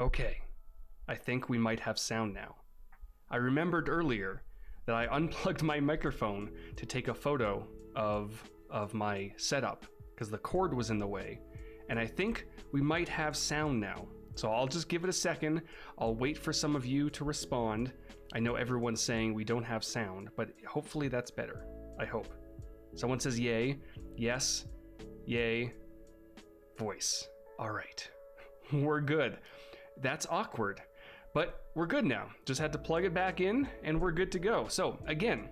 Okay, I think we might have sound now. I remembered earlier that I unplugged my microphone to take a photo of my setup because the cord was in the way, and I think we might have sound now. So I'll just give it a second. I'll wait for some of you to respond. I know everyone's saying we don't have sound, but hopefully that's better. I hope. Someone says yay, yes, yay, voice. All right, we're good. That's awkward, but we're good now. Just had to plug it back in and we're good to go. So again,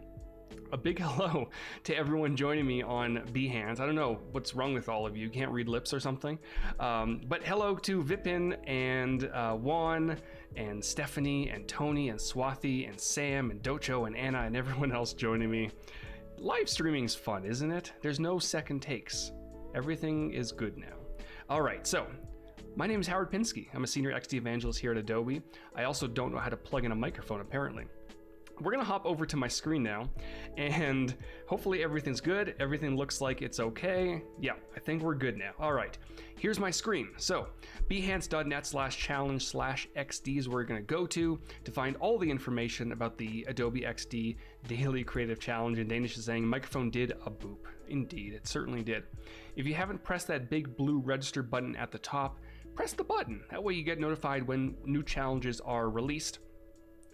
a big hello to everyone joining me on Behance. I don't know what's wrong with all of you. You can't read lips or something. But hello to Vipin and Juan and Stephanie and Tony and Swathi and Sam and Docho and Anna and everyone else joining me. Live streaming's fun, isn't it? There's no second takes. Everything is good now. All right, so my name is Howard Pinsky. I'm a senior XD evangelist here at Adobe. I also don't know how to plug in a microphone, apparently. We're gonna hop over to my screen now, and hopefully everything's good. Everything looks like it's okay. Yeah, I think we're good now. All right, here's my screen. So behance.net/challenge/XD is where we're gonna go to find all the information about the Adobe XD Daily Creative Challenge. And Danish is saying, microphone did a boop. Indeed, it certainly did. If you haven't pressed that big blue register button at the top, press the button. That way you get notified when new challenges are released.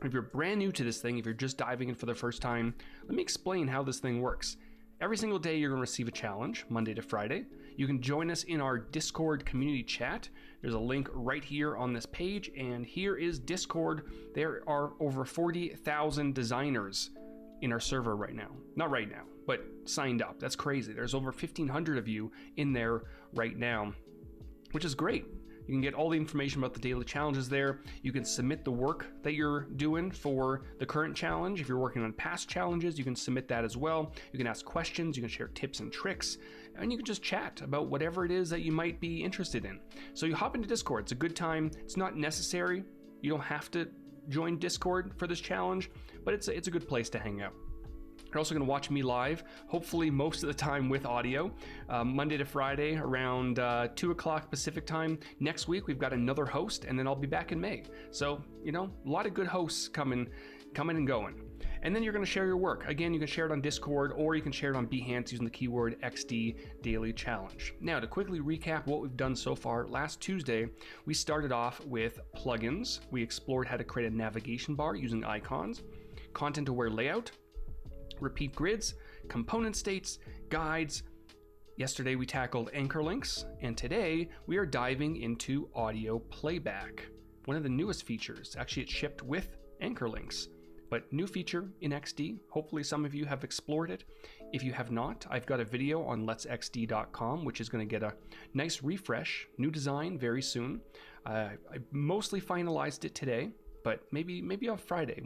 If you're brand new to this thing, if you're just diving in for the first time, let me explain how this thing works. Every single day you're going to receive a challenge, Monday to Friday. You can join us in our Discord community chat. There's a link right here on this page, and here is Discord. There are over 40,000 designers in our server right now. Not right now, but signed up. That's crazy. There's over 1,500 of you in there right now, which is great. You can get all the information about the daily challenges there. You can submit the work that you're doing for the current challenge. If you're working on past challenges, you can submit that as well. You can ask questions, you can share tips and tricks, and you can just chat about whatever it is that you might be interested in. So you hop into Discord. It's a good time. It's not necessary. You don't have to join Discord for this challenge, but it's a good place to hang out. You're also going to watch me live, hopefully most of the time with audio, Monday to Friday around 2 o'clock Pacific time. Next week, we've got another host, and then I'll be back in May. So, you know, a lot of good hosts coming and going. And then you're going to share your work. Again, you can share it on Discord, or you can share it on Behance using the keyword XD Daily Challenge. Now, to quickly recap what we've done so far, last Tuesday, we started off with plugins. We explored how to create a navigation bar using icons, content-aware layout, repeat grids, component states, guides. Yesterday we tackled anchor links, and today we are diving into audio playback. One of the newest features. Actually, it shipped with anchor links, but new feature in XD. Hopefully some of you have explored it. If you have not, I've got a video on letsxd.com, which is going to get a nice refresh, new design very soon. I mostly finalized it today, but maybe on Friday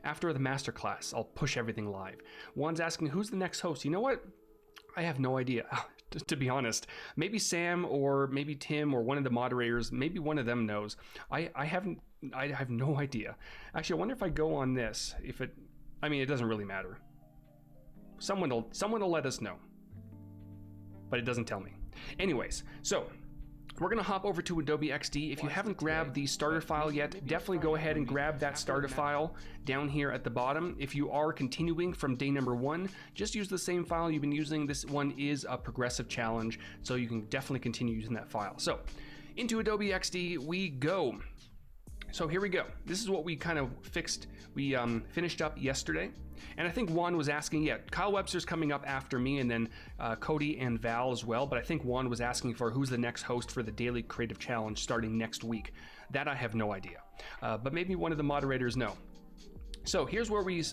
after the masterclass, I'll push everything live. Juan's asking, who's the next host? You know what? I have no idea, to be honest. Maybe Sam or maybe Tim or one of the moderators, maybe one of them knows. I have no idea. Actually, I wonder if I go on this, it doesn't really matter. Someone will let us know, but it doesn't tell me. Anyways, so we're going to hop over to Adobe XD. If you haven't grabbed the starter file yet, definitely go ahead and grab that starter file down here at the bottom. If you are continuing from day number 1, just use the same file you've been using. This one is a progressive challenge, so you can definitely continue using that file. So into Adobe XD we go. So here we go. This is what we kind of fixed. We finished up yesterday. And I think Juan was asking, Kyle Webster's coming up after me, and then Cody and Val as well. But I think Juan was asking for who's the next host for the Daily Creative Challenge starting next week. That I have no idea. But maybe one of the moderators know. So here's where we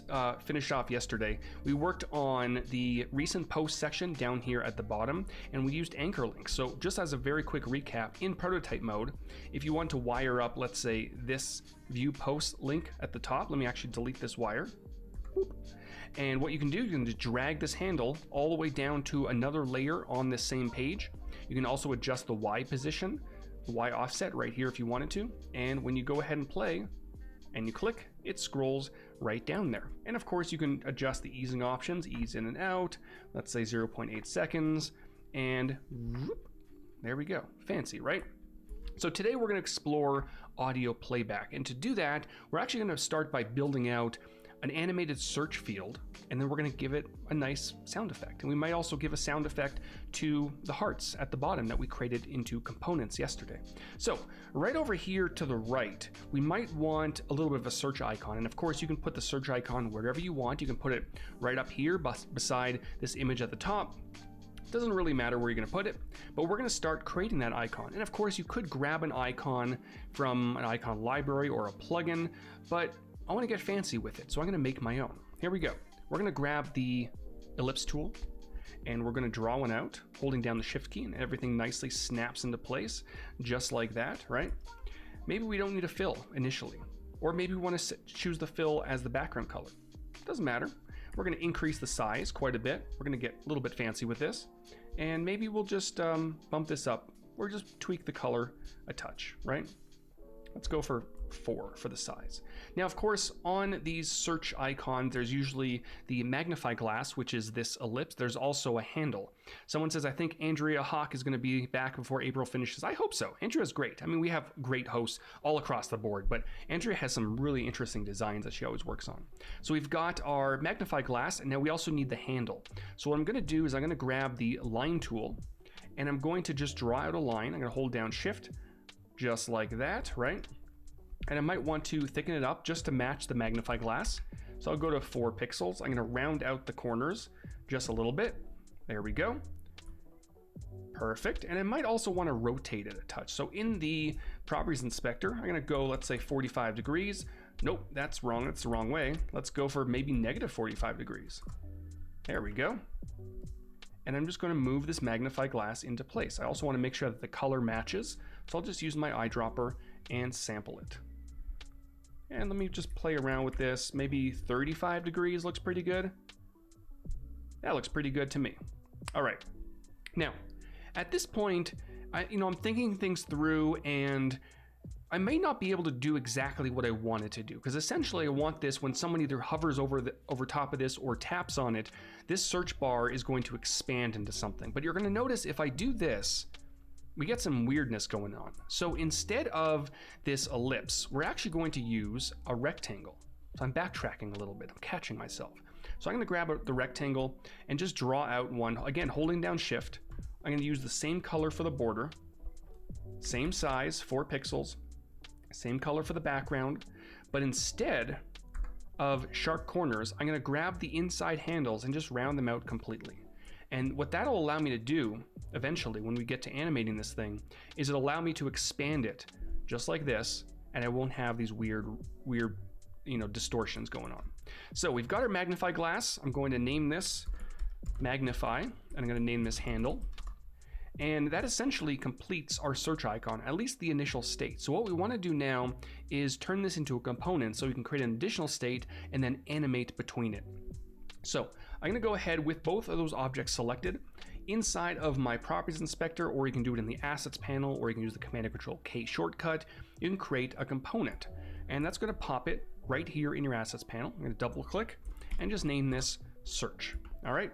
finished off yesterday. We worked on the recent post section down here at the bottom, and we used anchor links. So just as a very quick recap, in prototype mode, if you want to wire up, let's say, this view post link at the top, let me actually delete this wire. And what you can do, you can just drag this handle all the way down to another layer on this same page. You can also adjust the Y position, the Y offset right here if you wanted to. And when you go ahead and play, and you click, it scrolls right down there. And of course you can adjust the easing options, ease in and out, let's say 0.8 seconds, and whoop, there we go. Fancy, right? So today we're going to explore audio playback, and to do that, we're actually going to start by building out an animated search field, and then we're going to give it a nice sound effect. And we might also give a sound effect to the hearts at the bottom that we created into components yesterday. So right over here to the right, we might want a little bit of a search icon. And of course, you can put the search icon wherever you want. You can put it right up here beside this image at the top. Doesn't really matter where you're going to put it, but we're going to start creating that icon. And of course, you could grab an icon from an icon library or a plugin, but I want to get fancy with it, so I'm going to make my own. Here we go. We're going to grab the ellipse tool, and we're going to draw one out, holding down the shift key, and everything nicely snaps into place, just like that, right? Maybe we don't need a fill initially, or maybe we want to choose the fill as the background color. Doesn't matter. We're going to increase the size quite a bit. We're going to get a little bit fancy with this, and maybe we'll just bump this up, or just tweak the color a touch, right? Let's go for 4 for the size. Now, of course, on these search icons, there's usually the magnify glass, which is this ellipse. There's also a handle. Someone says, I think Andrea Hawk is going to be back before April finishes. I hope so. Andrea's great. I mean, we have great hosts all across the board, but Andrea has some really interesting designs that she always works on. So we've got our magnify glass, and now we also need the handle. So what I'm going to do is I'm going to grab the line tool, and I'm going to just draw out a line. I'm going to hold down shift, just like that, right? And I might want to thicken it up just to match the magnify glass. So I'll go to 4 pixels. I'm going to round out the corners just a little bit. There we go. Perfect. And I might also want to rotate it a touch. So in the properties inspector, I'm going to go, let's say 45 degrees. Nope, that's wrong. That's the wrong way. Let's go for maybe negative 45 degrees. There we go. And I'm just going to move this magnify glass into place. I also want to make sure that the color matches. So I'll just use my eyedropper and sample it. And let me just play around with this. Maybe 35 degrees looks pretty good. That looks pretty good to me. All right. Now, at this point, I'm thinking things through, and I may not be able to do exactly what I wanted to do, because essentially I want this when someone either hovers over top of this or taps on it, this search bar is going to expand into something. But you're going to notice if I do this, we get some weirdness going on. So instead of this ellipse, we're actually going to use a rectangle. So I'm backtracking a little bit. I'm catching myself. So I'm going to grab the rectangle and just draw out one. Again, holding down shift. I'm going to use the same color for the border, same size, 4 pixels, same color for the background. But instead of sharp corners, I'm going to grab the inside handles and just round them out completely. And what that'll allow me to do eventually when we get to animating this thing is it'll allow me to expand it just like this, and I won't have these weird distortions going on. So we've got our magnify glass. I'm going to name this magnify, and I'm going to name this handle. And that essentially completes our search icon, at least the initial state. So what we want to do now is turn this into a component so we can create an additional state and then animate between it. So I'm going to go ahead with both of those objects selected inside of my properties inspector, or you can do it in the assets panel, or you can use the command and control K shortcut. You can create a component, and that's going to pop it right here in your assets panel. I'm going to double click and just name this search. All right.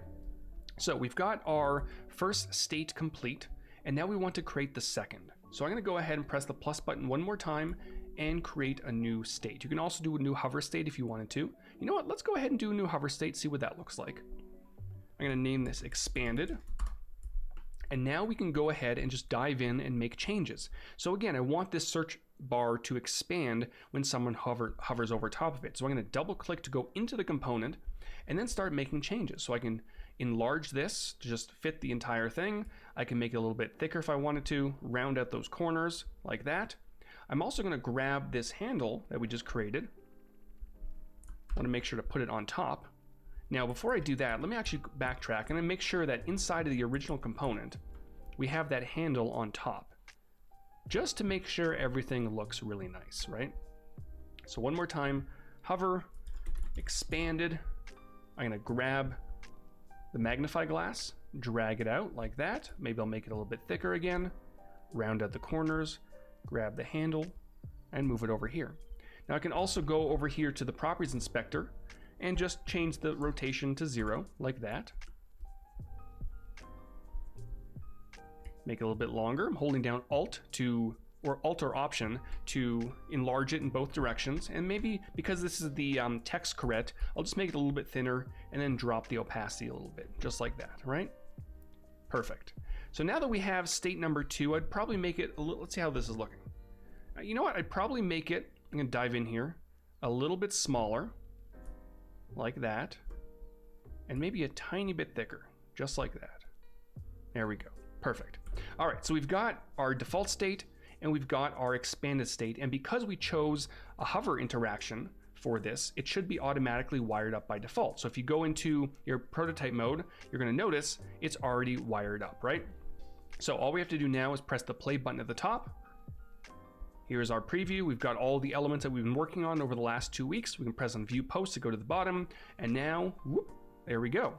So we've got our first state complete, and now we want to create the second. So I'm going to go ahead and press the plus button one more time and create a new state. You can also do a new hover state if you wanted to. You know what? Let's go ahead and do a new hover state, see what that looks like. I'm going to name this expanded. And now we can go ahead and just dive in and make changes. So again, I want this search bar to expand when someone hovers over top of it. So I'm going to double click to go into the component and then start making changes. So I can enlarge this to just fit the entire thing. I can make it a little bit thicker if I wanted to, round out those corners like that. I'm also going to grab this handle that we just created. I want to make sure to put it on top. Now, before I do that, let me actually backtrack and make sure that inside of the original component, we have that handle on top, just to make sure everything looks really nice, right? So one more time, hover, expanded. I'm going to grab the magnify glass, drag it out like that. Maybe I'll make it a little bit thicker again, round out the corners, grab the handle, and move it over here. Now I can also go over here to the properties inspector and just change the rotation to 0 like that. Make it a little bit longer. I'm holding down Alt to or Alt or Option to enlarge it in both directions. And maybe because this is the text correct, I'll just make it a little bit thinner and then drop the opacity a little bit, just like that, right? Perfect. So now that we have state number 2, I'd probably make it a little, let's see how this is looking. You know what, I'd probably make it, I'm gonna dive in here, a little bit smaller, like that, and maybe a tiny bit thicker, just like that. There we go, perfect. All right, so we've got our default state and we've got our expanded state, and because we chose a hover interaction for this, it should be automatically wired up by default. So if you go into your prototype mode, you're gonna notice it's already wired up, right? So all we have to do now is press the play button at the top. Here's our preview. We've got all the elements that we've been working on over the last 2 weeks. We can press on View Post to go to the bottom, and now, whoop, there we go.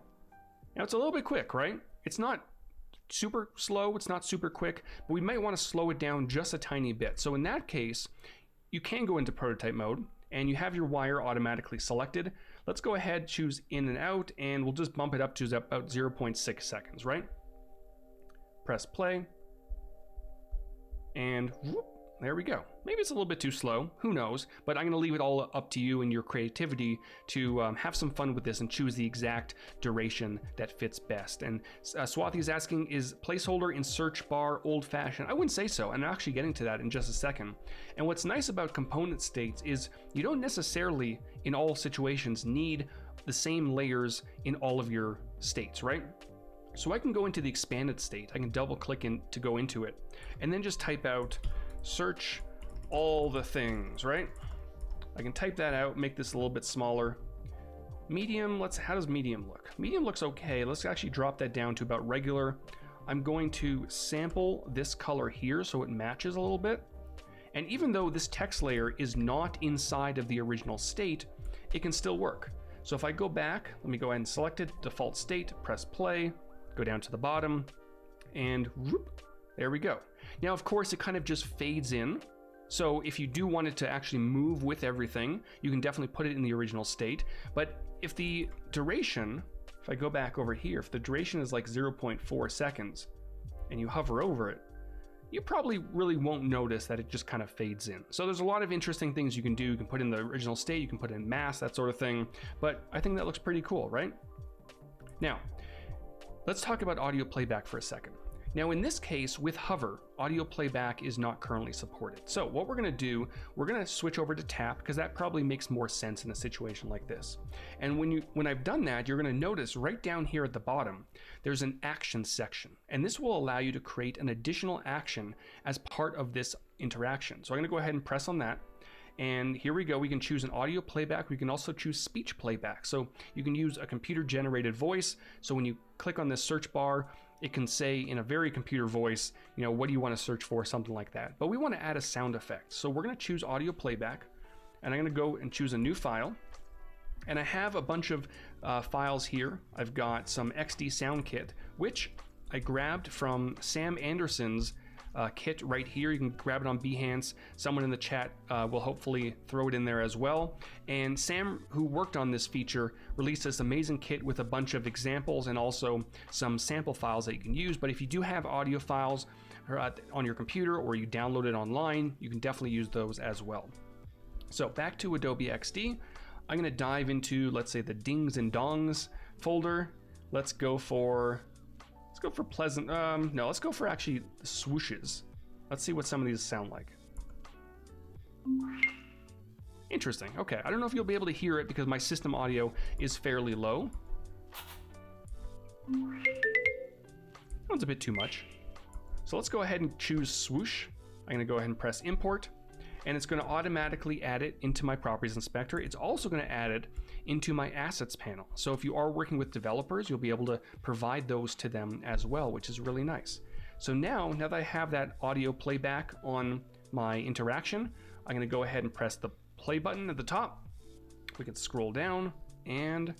Now it's a little bit quick, right? It's not super slow, it's not super quick, but we might want to slow it down just a tiny bit. So in that case, you can go into prototype mode, and you have your wire automatically selected. Let's go ahead, choose in and out, and we'll just bump it up to about 0.6 seconds, right? Press play, and whoop, there we go. Maybe it's a little bit too slow, who knows, but I'm gonna leave it all up to you and your creativity to have some fun with this and choose the exact duration that fits best. And Swathy is asking, is placeholder in search bar old-fashioned? I wouldn't say so, and I'm actually getting to that in just a second. And what's nice about component states is you don't necessarily, in all situations, need the same layers in all of your states, right? So I can go into the expanded state, I can double click in to go into it, and then just type out search all the things, right? I can type that out, make this a little bit smaller. Medium, how does medium look? Medium looks okay. Let's actually drop that down to about regular. I'm going to sample this color here so it matches a little bit. And even though this text layer is not inside of the original state, it can still work. So if I go back, let me go ahead and select it, default state, press play, go down to the bottom, and whoop, there we go. Now, of course, it kind of just fades in. So if you do want it to actually move with everything, you can definitely put it in the original state. But if the duration, if I go back over here, if the duration is like 0.4 seconds and you hover over it, you probably really won't notice that it just kind of fades in. So there's a lot of interesting things you can do. You can put in the original state, you can put in mask, that sort of thing. But I think that looks pretty cool, right? Now, let's talk about audio playback for a second. Now in this case, with hover, audio playback is not currently supported. So what we're gonna do, we're gonna switch over to tap, because that probably makes more sense in a situation like this. And when I've done that, you're gonna notice right down here at the bottom, there's an action section. And this will allow you to create an additional action as part of this interaction. So I'm gonna go ahead and press on that. And here we go, we can choose an audio playback. We can also choose speech playback. So you can use a computer generated voice. So when you click on this search bar, it can say in a very computer voice, you know, what do you want to search for, something like that. But we want to add a sound effect. So we're going to choose audio playback, and I'm going to go and choose a new file. And I have a bunch of files here. I've got some XD sound kit, which I grabbed from Sam Anderson's kit right here. You can grab it on Behance. Someone in the chat will hopefully throw it in there as well. And Sam, who worked on this feature, released this amazing kit with a bunch of examples and also some sample files that you can use. But if you do have audio files on your computer or you download it online, you can definitely use those as well. So back to Adobe XD, I'm going to dive into, let's say, the dings and dongs folder. Let's go for pleasant, no, let's go for actually the swooshes. Let's see what some of these sound like. Interesting, okay. I don't know if you'll be able to hear it because my system audio is fairly low. That one's a bit too much. So let's go ahead and choose swoosh. I'm gonna go ahead and press import, and it's gonna automatically add it into my properties inspector. It's also gonna add it into my assets panel. So if you are working with developers, you'll be able to provide those to them as well, which is really nice. So now that I have that audio playback on my interaction, I'm gonna go ahead and press the play button at the top. We can scroll down and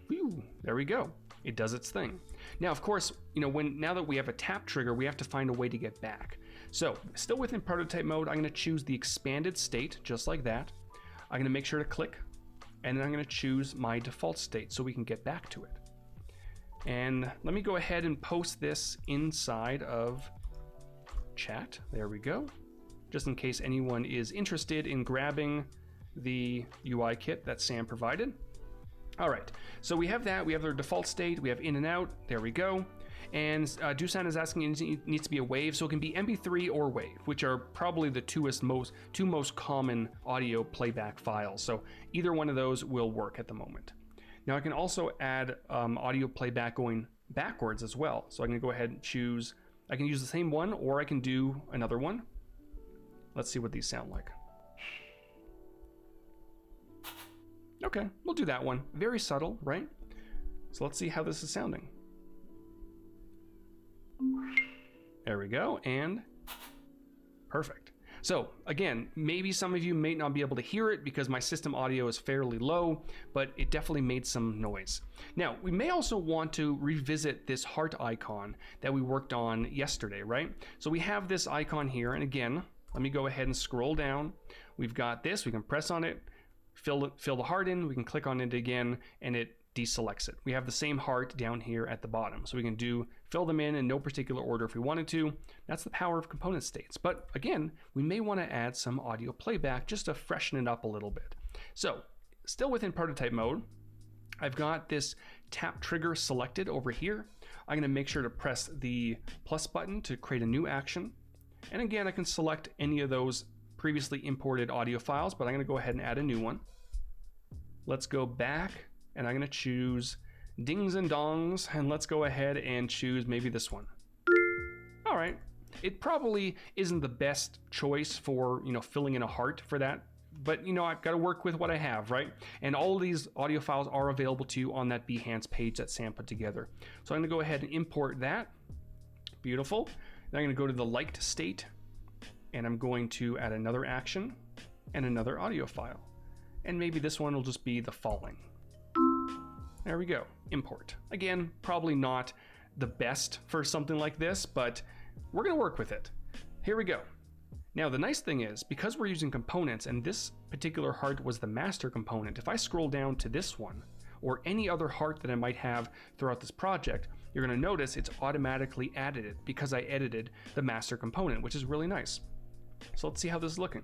whew, there we go. It does its thing. Now, of course, you know, now that we have a tap trigger, we have to find a way to get back. So still within prototype mode, I'm gonna choose the expanded state, just like that. I'm gonna make sure to click, and then I'm gonna choose my default state so we can get back to it. And let me go ahead and post this inside of chat. There we go. Just in case anyone is interested in grabbing the UI kit that Sam provided. All right, so we have that. We have their default state. We have in and out. There we go. And Dusan is asking, it needs to be a WAV, so it can be MP3 or WAV, which are probably the two most common audio playback files. So either one of those will work at the moment. Now I can also add audio playback going backwards as well. So I'm gonna go ahead and choose, I can use the same one or I can do another one. Let's see what these sound like. Okay, we'll do that one. Very subtle, right? So let's see how this is sounding. There we go, and perfect. So again, maybe some of you may not be able to hear it because my system audio is fairly low, but it definitely made some noise. Now, we may also want to revisit this heart icon that we worked on yesterday, right? So we have this icon here, and again, let me go ahead and scroll down. We've got this, we can press on it, fill the heart in, we can click on it again, and it deselects it. We have the same heart down here at the bottom, so we can fill them in no particular order if we wanted to. That's the power of component states. But again, we may want to add some audio playback just to freshen it up a little bit. So still within prototype mode, I've got this tap trigger selected over here. I'm going to make sure to press the plus button to create a new action. And again, I can select any of those previously imported audio files, but I'm going to go ahead and add a new one. Let's go back, and I'm going to choose dings and dongs, and let's go ahead and choose maybe this one. All right, it probably isn't the best choice for, filling in a heart for that, but I've got to work with what I have, right? And all of these audio files are available to you on that Behance page that Sam put together. So I'm going to go ahead and import that. Beautiful. Then I'm going to go to the liked state, and I'm going to add another action and another audio file. And maybe this one will just be the falling. There we go, import. Again, probably not the best for something like this, but we're gonna work with it. Here we go. Now the nice thing is, because we're using components and this particular heart was the master component, if I scroll down to this one, or any other heart that I might have throughout this project, you're gonna notice it's automatically added it because I edited the master component, which is really nice. So let's see how this is looking.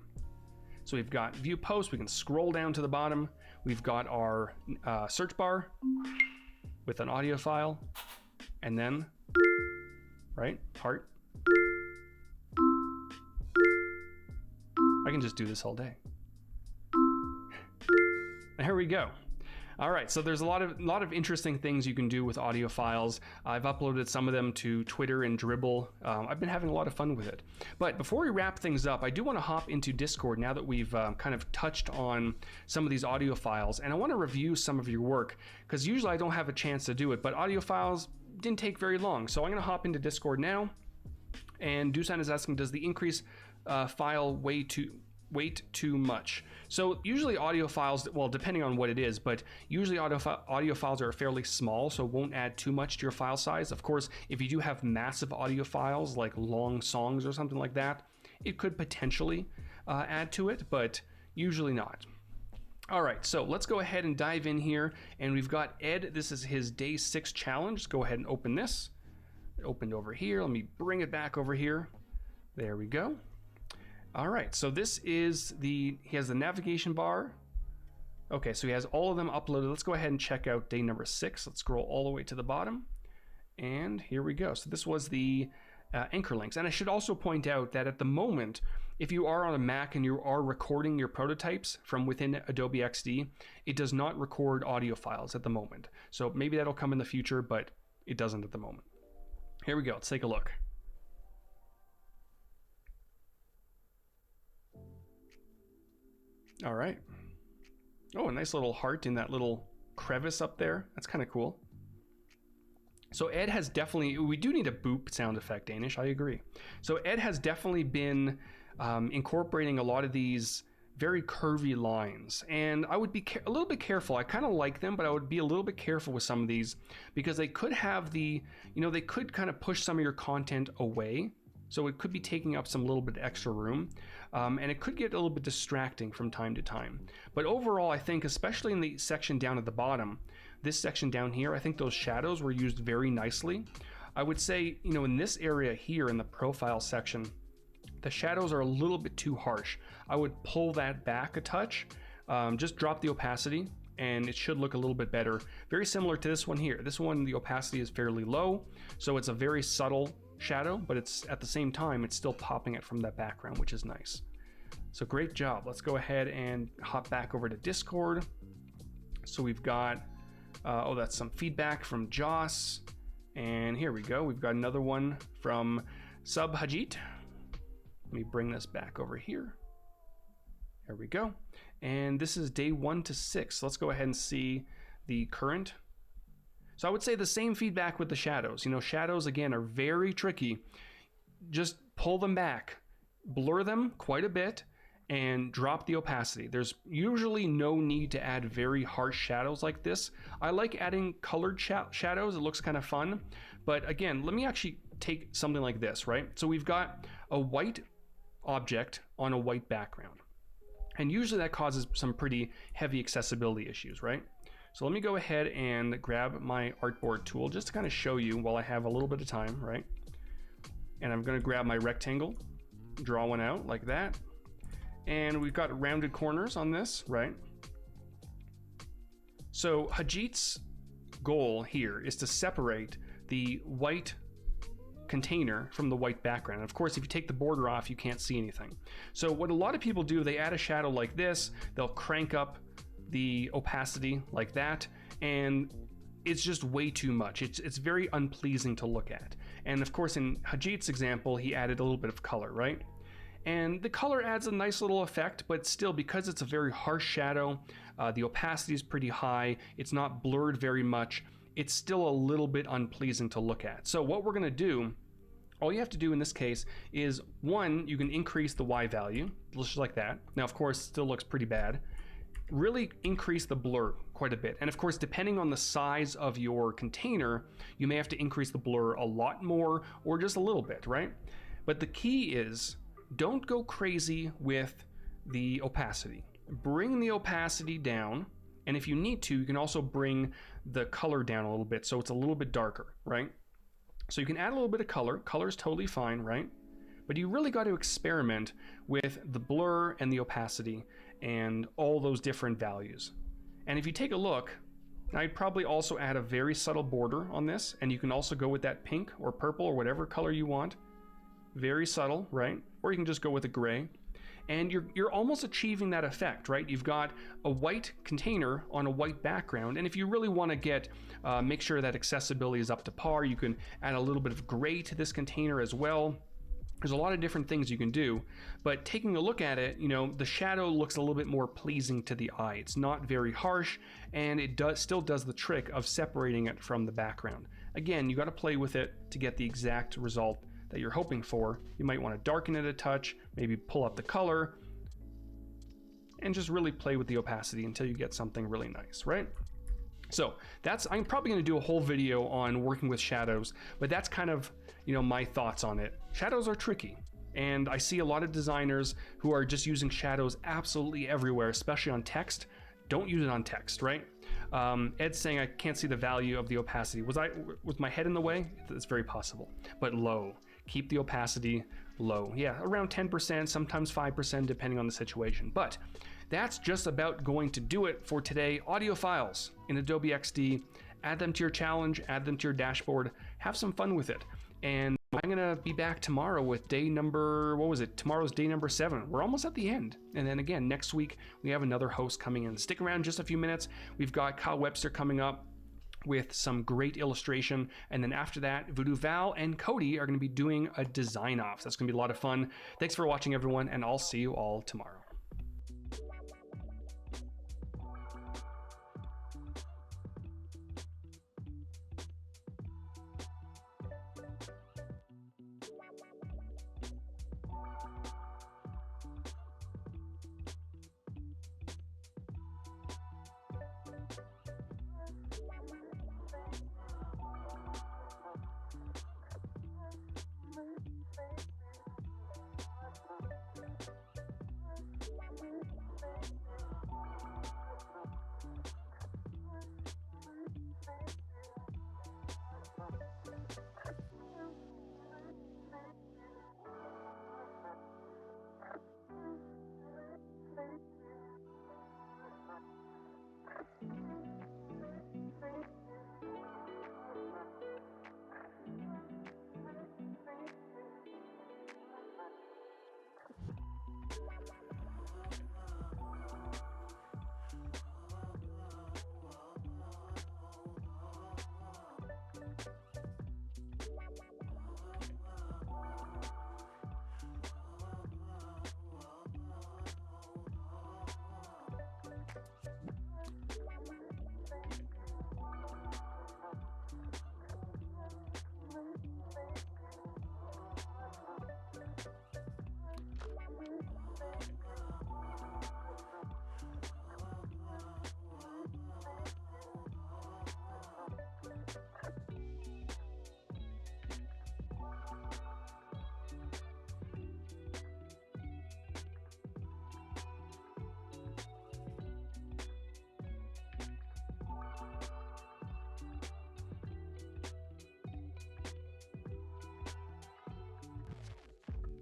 So we've got view post, we can scroll down to the bottom. We've got our search bar with an audio file, and then, right, heart. I can just do this all day. There we go. All right, so there's a lot of interesting things you can do with audio files. I've uploaded some of them to Twitter and Dribbble. I've been having a lot of fun with it. But before we wrap things up, I do want to hop into Discord now that we've kind of touched on some of these audio files, and I want to review some of your work, because usually I don't have a chance to do it, but audio files didn't take very long. So I'm going to hop into Discord now, and Dusan is asking, does the increase file weight too much? So usually audio files, well, depending on what it is, but usually audio files are fairly small, so won't add too much to your file size. Of course, if you do have massive audio files like long songs or something like that, it could potentially add to it, but usually not. All right, so let's go ahead and dive in here, and we've got Ed. This is his day 6 challenge. Let's go ahead and open this. It opened over here. Let me bring it back over here. There we go. All right, so this is he has the navigation bar. Okay, so he has all of them uploaded. Let's go ahead and check out day number 6. Let's scroll all the way to the bottom. And here we go. So this was the anchor links. And I should also point out that at the moment, if you are on a Mac and you are recording your prototypes from within Adobe XD, it does not record audio files at the moment. So maybe that'll come in the future, but it doesn't at the moment. Here we go. Let's take a look. All right. Oh, a nice little heart in that little crevice up there. That's kind of cool. So Ed has definitely, we do need a boop sound effect, Danish, I agree. So Ed has definitely been incorporating a lot of these very curvy lines, and I would be a little bit careful. I kind of like them, but I would be a little bit careful with some of these because they could have they could kind of push some of your content away. So it could be taking up some little bit extra room, and it could get a little bit distracting from time to time. But overall, I think, especially in the section down at the bottom, this section down here, I think those shadows were used very nicely. I would say, in this area here in the profile section, the shadows are a little bit too harsh. I would pull that back a touch, just drop the opacity, and it should look a little bit better. Very similar to this one here. This one, the opacity is fairly low, so it's a very subtle shadow, but it's at the same time, it's still popping it from that background, which is nice. So great job. Let's go ahead and hop back over to Discord. So we've got, oh, that's some feedback from Joss. And here we go. We've got another one from Sub Hajit. Let me bring this back over here. There we go. And this is day 1 to 6. Let's go ahead and see the current. So I would say the same feedback with the shadows. You know, shadows again are very tricky. Just pull them back, blur them quite a bit, and drop the opacity. There's usually no need to add very harsh shadows like this. I like adding colored shadows. It looks kind of fun. But again, let me actually take something like this, right? So we've got a white object on a white background. And usually that causes some pretty heavy accessibility issues, right? So let me go ahead and grab my artboard tool just to kind of show you while I have a little bit of time, right? And I'm going to grab my rectangle, draw one out like that. And we've got rounded corners on this, right? So Hajit's goal here is to separate the white container from the white background. Of course, if you take the border off, you can't see anything. So what a lot of people do, they add a shadow like this, they'll crank up the opacity like that, and it's just way too much. It's very unpleasing to look at. And of course, in Hajit's example, he added a little bit of color, right? And the color adds a nice little effect, but still, because it's a very harsh shadow, the opacity is pretty high, it's not blurred very much, it's still a little bit unpleasing to look at. So what we're gonna do, all you have to do in this case is, one, you can increase the Y value, just like that. Now, of course, it still looks pretty bad. Really increase the blur quite a bit. And of course, depending on the size of your container, you may have to increase the blur a lot more or just a little bit, right? But the key is, don't go crazy with the opacity. Bring the opacity down, and if you need to, you can also bring the color down a little bit so it's a little bit darker, right? So you can add a little bit of color. Color is totally fine, right? But you really got to experiment with the blur and the opacity and all those different values. And if you take a look, I'd probably also add a very subtle border on this, and you can also go with that pink or purple or whatever color you want. Very subtle, right? Or you can just go with a gray. And you're almost achieving that effect, right? You've got a white container on a white background, and if you really want to get make sure that accessibility is up to par, you can add a little bit of gray to this container as well. There's a lot of different things you can do, but taking a look at it, you know, the shadow looks a little bit more pleasing to the eye. It's not very harsh, and it still does the trick of separating it from the background. Again, you got to play with it to get the exact result that you're hoping for. You might want to darken it a touch, maybe pull up the color, and just really play with the opacity until you get something really nice, right? So I'm probably going to do a whole video on working with shadows, but that's kind of, you know, my thoughts on it. Shadows are tricky, and I see a lot of designers who are just using shadows absolutely everywhere, especially on text. Don't use it on text, right? Ed's saying I can't see the value of the opacity. Was my head in the way? It's very possible, but low. Keep the opacity low. Yeah, around 10%, sometimes 5%, depending on the situation. But that's just about going to do it for today. Audio files in Adobe XD. Add them to your challenge, add them to your dashboard, have some fun with it. And I'm gonna be back tomorrow with day number, Tomorrow's day number 7. We're almost at the end. And then again, next week, we have another host coming in. Stick around just a few minutes. We've got Kyle Webster coming up with some great illustration. And then after that, Voodoo Val and Cody are gonna be doing a design off. That's gonna be a lot of fun. Thanks for watching, everyone, and I'll see you all tomorrow.